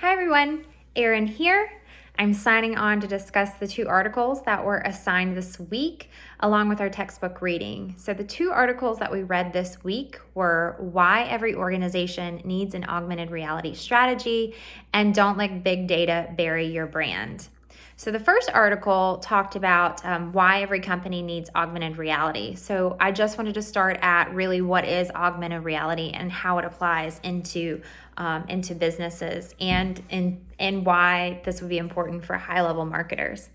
Hi everyone, Aryn here. I'm signing on to discuss the two articles that were assigned this week along with our textbook reading. So the two articles that we read this week were Why Every Organization Needs an Augmented Reality Strategy and Don't Let Big Data Bury Your Brand. So the first article talked about why every company needs augmented reality. So I just wanted to start at really what is augmented reality and how it applies into businesses and why this would be important for high-level marketers.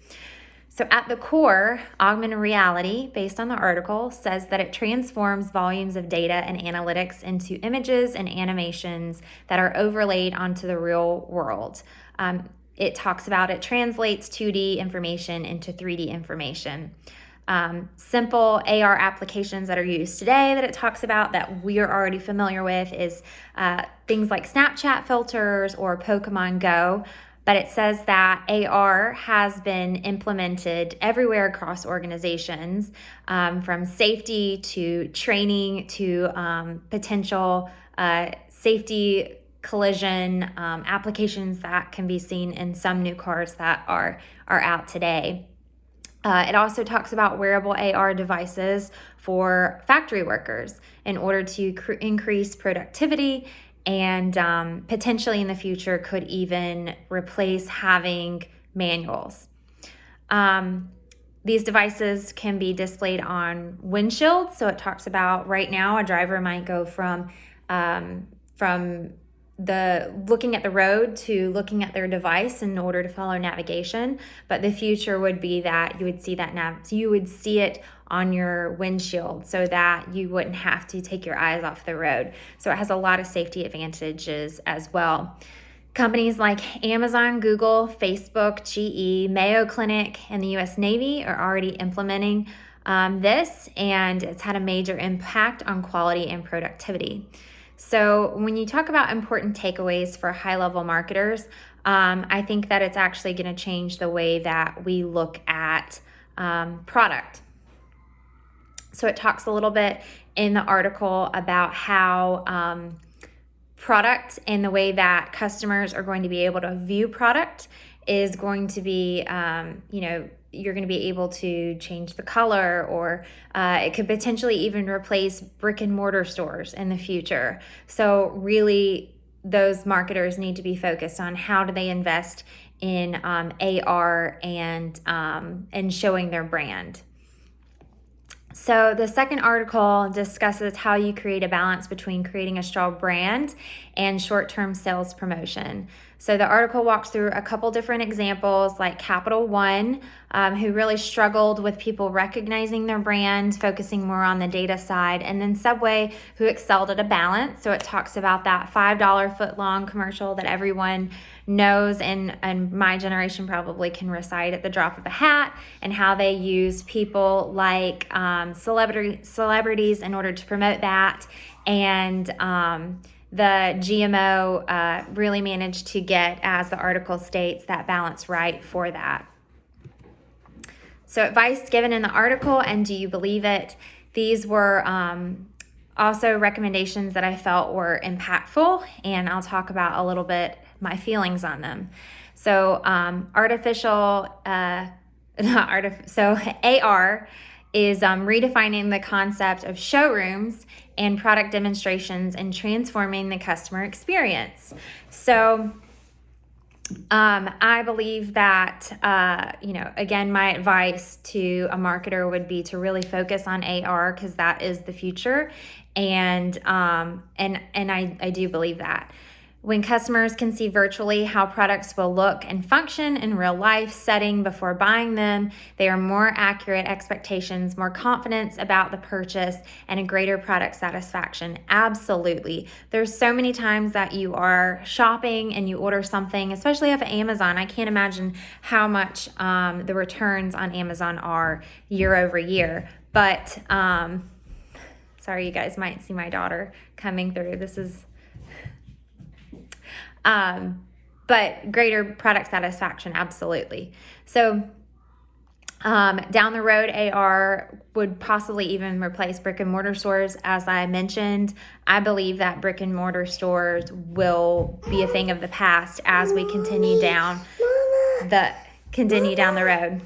So at the core, augmented reality, based on the article, says that it transforms volumes of data and analytics into images and animations that are overlaid onto the real world. It talks about it translates 2D information into 3D information. Simple AR applications that are used today that it talks about that we are already familiar with is things like Snapchat filters or Pokemon Go. But it says that AR has been implemented everywhere across organizations, from safety to training to potential safety collision applications that can be seen in some new cars that are out today. It also talks about wearable AR devices for factory workers in order to increase productivity and potentially in the future could even replace having manuals. These devices can be displayed on windshields. So it talks about right now a driver might go from the looking at the road to looking at their device in order to follow navigation, but the future would be that you would see it on your windshield so that you wouldn't have to take your eyes off the road. So it has a lot of safety advantages as well. Companies like Amazon, Google, Facebook, GE, Mayo Clinic, and the US Navy are already implementing this, and it's had a major impact on quality and productivity. So when you talk about important takeaways for high-level marketers, I think that it's actually going to change the way that we look at product. So it talks a little bit in the article about how product and the way that customers are going to be able to view product is going to be, you're going to be able to change the color, or it could potentially even replace brick and mortar stores in the future. So really, those marketers need to be focused on how do they invest in AR and showing their brand. So the second article discusses how you create a balance between creating a strong brand and short-term sales promotion. So the article walks through a couple different examples, like Capital One, who really struggled with people recognizing their brand, focusing more on the data side, and then Subway, who excelled at a balance. So it talks about that $5 foot-long commercial that everyone knows and my generation probably can recite at the drop of a hat, and how they use people like celebrities in order to promote that. And the GMO really managed to get, as the article states, that balance right for that. So advice given in the article, and do you believe it? These were also recommendations that I felt were impactful, and I'll talk about a little bit my feelings on them. So AR is redefining the concept of showrooms and product demonstrations and transforming the customer experience. So I believe that, again, my advice to a marketer would be to really focus on AR, because that is the future. And I do believe that. When customers can see virtually how products will look and function in real life setting before buying them, they are more accurate expectations, more confidence about the purchase, and a greater product satisfaction. Absolutely. There's so many times that you are shopping and you order something, especially off of Amazon. I can't imagine how much the returns on Amazon are year over year. But sorry, you guys might see my daughter coming through. This is... but greater product satisfaction, absolutely. So Down the road, AR would possibly even replace brick and mortar stores. As I mentioned, I believe that brick and mortar stores will be a thing of the past as we continue down the road.